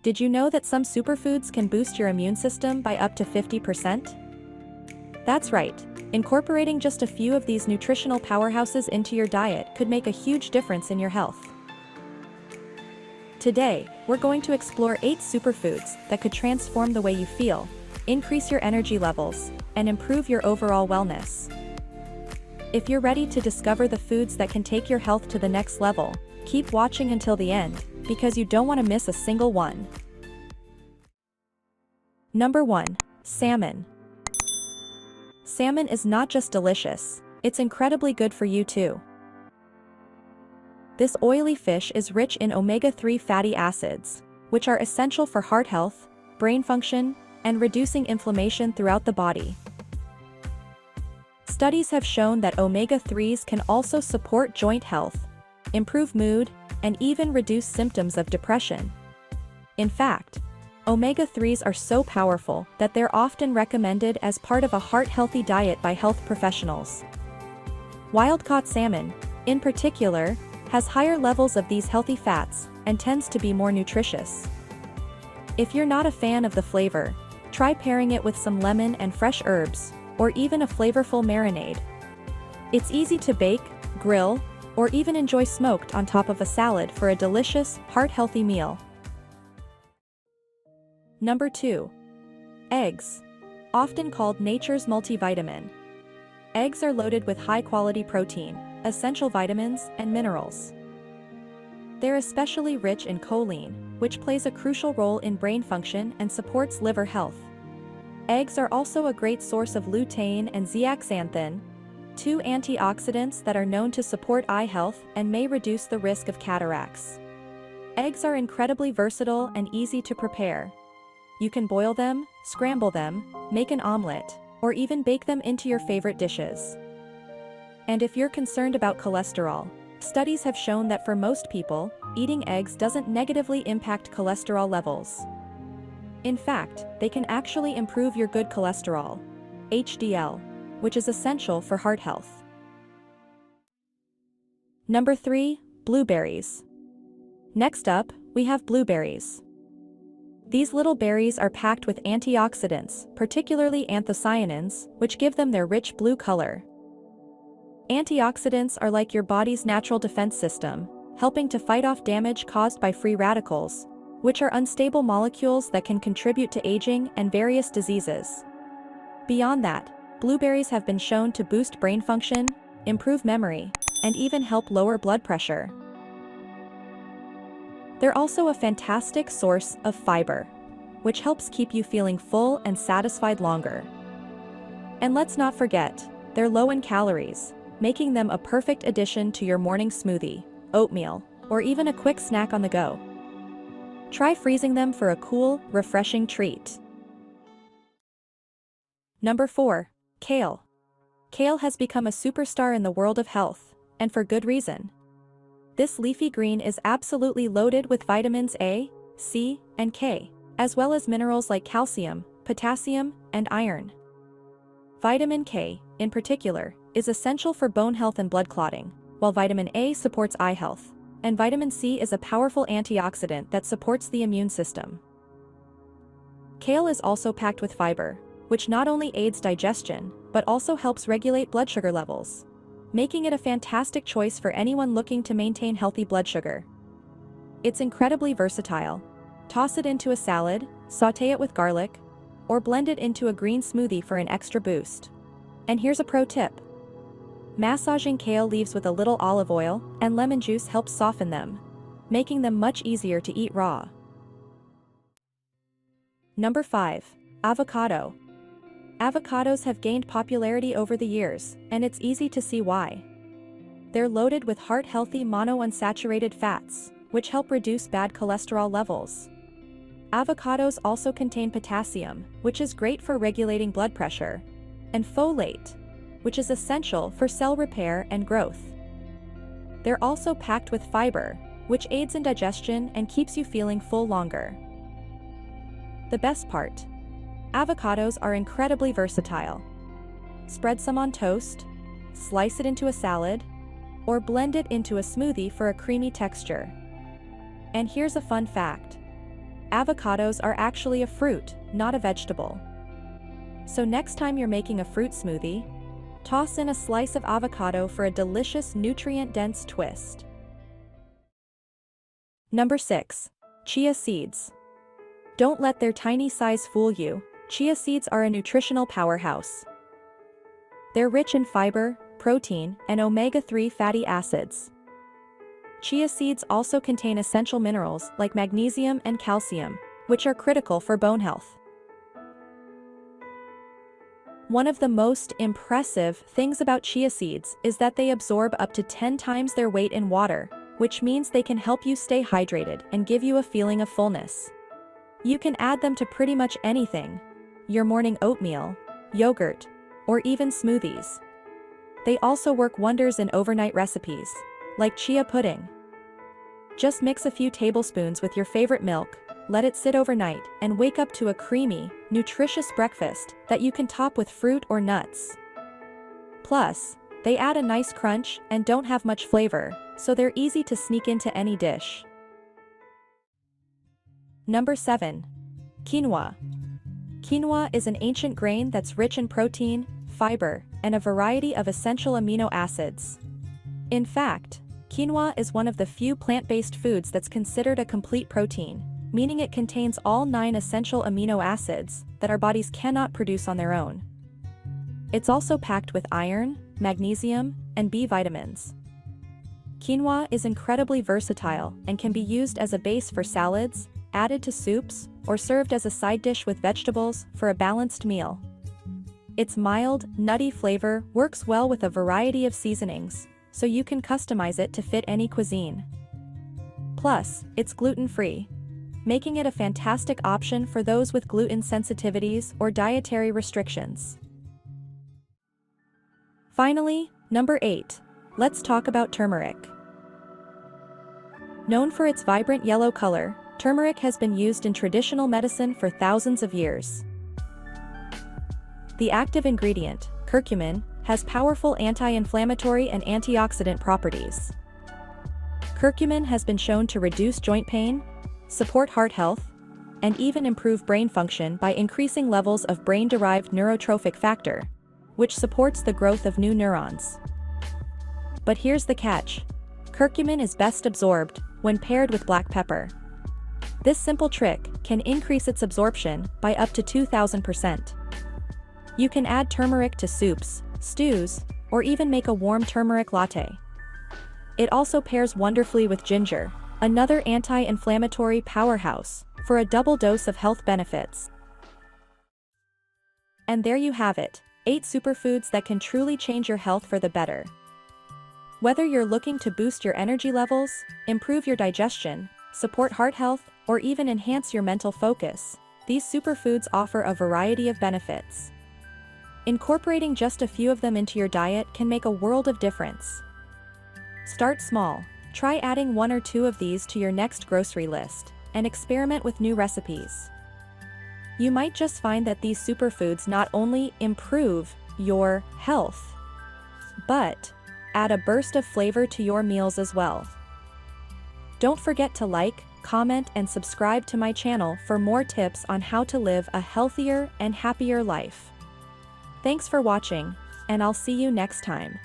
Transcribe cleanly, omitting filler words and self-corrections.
Did you know that some superfoods can boost your immune system by up to 50%? That's right, incorporating just a few of these nutritional powerhouses into your diet could make a huge difference in your health. Today, we're going to explore 8 superfoods that could transform the way you feel, increase your energy levels, and improve your overall wellness. If you're ready to discover the foods that can take your health to the next level, keep watching until the end, because you don't want to miss a single one. Number 1. Salmon. Salmon is not just delicious, it's incredibly good for you too. This oily fish is rich in omega-3 fatty acids, which are essential for heart health, brain function, and reducing inflammation throughout the body. Studies have shown that omega-3s can also support joint health, improve mood, and even reduce symptoms of depression. In fact, omega-3s are so powerful that they're often recommended as part of a heart-healthy diet by health professionals. Wild-caught salmon, in particular, has higher levels of these healthy fats and tends to be more nutritious. If you're not a fan of the flavor, try pairing it with some lemon and fresh herbs, or even a flavorful marinade. It's easy to bake, grill, or even enjoy smoked on top of a salad for a delicious, heart-healthy meal. Number 2. Eggs. Often called nature's multivitamin. Eggs are loaded with high-quality protein, essential vitamins, and minerals. They're especially rich in choline, which plays a crucial role in brain function and supports liver health. Eggs are also a great source of lutein and zeaxanthin, 2 antioxidants that are known to support eye health and may reduce the risk of cataracts. Eggs are incredibly versatile and easy to prepare. You can boil them, scramble them, make an omelet, or even bake them into your favorite dishes. And if you're concerned about cholesterol, studies have shown that for most people, eating eggs doesn't negatively impact cholesterol levels. In fact, they can actually improve your good cholesterol, HDL, which is essential for heart health. Number 3. Blueberries. Next up, we have blueberries. These little berries are packed with antioxidants, particularly anthocyanins, which give them their rich blue color. Antioxidants are like your body's natural defense system, helping to fight off damage caused by free radicals, which are unstable molecules that can contribute to aging and various diseases. Beyond that, blueberries have been shown to boost brain function, improve memory, and even help lower blood pressure. They're also a fantastic source of fiber, which helps keep you feeling full and satisfied longer. And let's not forget, they're low in calories, making them a perfect addition to your morning smoothie, oatmeal, or even a quick snack on the go. Try freezing them for a cool, refreshing treat. Number 4. Kale. Kale has become a superstar in the world of health, and for good reason. This leafy green is absolutely loaded with vitamins A, C, and K, as well as minerals like calcium, potassium, and iron. Vitamin K, in particular, is essential for bone health and blood clotting, while vitamin A supports eye health, and vitamin C is a powerful antioxidant that supports the immune system. Kale is also packed with fiber, which not only aids digestion, but also helps regulate blood sugar levels, making it a fantastic choice for anyone looking to maintain healthy blood sugar. It's incredibly versatile. Toss it into a salad, sauté it with garlic, or blend it into a green smoothie for an extra boost. And here's a pro tip. Massaging kale leaves with a little olive oil and lemon juice helps soften them, making them much easier to eat raw. Number 5. Avocado. Avocados have gained popularity over the years, and it's easy to see why. They're loaded with heart-healthy monounsaturated fats, which help reduce bad cholesterol levels. Avocados also contain potassium, which is great for regulating blood pressure, and folate, which is essential for cell repair and growth. They're also packed with fiber, which aids in digestion and keeps you feeling full longer. The best part: avocados are incredibly versatile. Spread some on toast, slice it into a salad, or blend it into a smoothie for a creamy texture. And here's a fun fact. avocados are actually a fruit, not a vegetable. So next time you're making a fruit smoothie, toss in a slice of avocado for a delicious nutrient-dense twist. Number 6. Chia Seeds. Don't let their tiny size fool you. Chia seeds are a nutritional powerhouse. They're rich in fiber, protein, and omega-3 fatty acids. Chia seeds also contain essential minerals like magnesium and calcium, which are critical for bone health. One of the most impressive things about chia seeds is that they absorb up to 10 times their weight in water, which means they can help you stay hydrated and give you a feeling of fullness. You can add them to pretty much anything: your morning oatmeal, yogurt, or even smoothies. They also work wonders in overnight recipes, like chia pudding. Just mix a few tablespoons with your favorite milk, let it sit overnight, and wake up to a creamy, nutritious breakfast that you can top with fruit or nuts. Plus, they add a nice crunch and don't have much flavor, so they're easy to sneak into any dish. Number 7. Quinoa. Quinoa is an ancient grain that's rich in protein, fiber, and a variety of essential amino acids. In fact, quinoa is one of the few plant-based foods that's considered a complete protein, meaning it contains all 9 essential amino acids that our bodies cannot produce on their own. It's also packed with iron, magnesium, and B vitamins. Quinoa is incredibly versatile and can be used as a base for salads, added to soups, or served as a side dish with vegetables for a balanced meal. Its mild, nutty flavor works well with a variety of seasonings, so you can customize it to fit any cuisine. Plus, it's gluten-free, making it a fantastic option for those with gluten sensitivities or dietary restrictions. Finally, number 8. Let's talk about turmeric. Known for its vibrant yellow color, turmeric has been used in traditional medicine for thousands of years. The active ingredient, curcumin, has powerful anti-inflammatory and antioxidant properties. Curcumin has been shown to reduce joint pain, support heart health, and even improve brain function by increasing levels of brain-derived neurotrophic factor, which supports the growth of new neurons. But here's the catch: curcumin is best absorbed when paired with black pepper. This simple trick can increase its absorption by up to 2,000%. You can add turmeric to soups, stews, or even make a warm turmeric latte. It also pairs wonderfully with ginger, another anti-inflammatory powerhouse, for a double dose of health benefits. And there you have it, 8 superfoods that can truly change your health for the better. Whether you're looking to boost your energy levels, improve your digestion, support heart health, or even enhance your mental focus, these superfoods offer a variety of benefits. Incorporating just a few of them into your diet can make a world of difference. Start small, try adding 1 or 2 of these to your next grocery list, and experiment with new recipes. You might just find that these superfoods not only improve your health, but add a burst of flavor to your meals as well. Don't forget to like, comment, and subscribe to my channel for more tips on how to live a healthier and happier life. Thanks for watching, and I'll see you next time.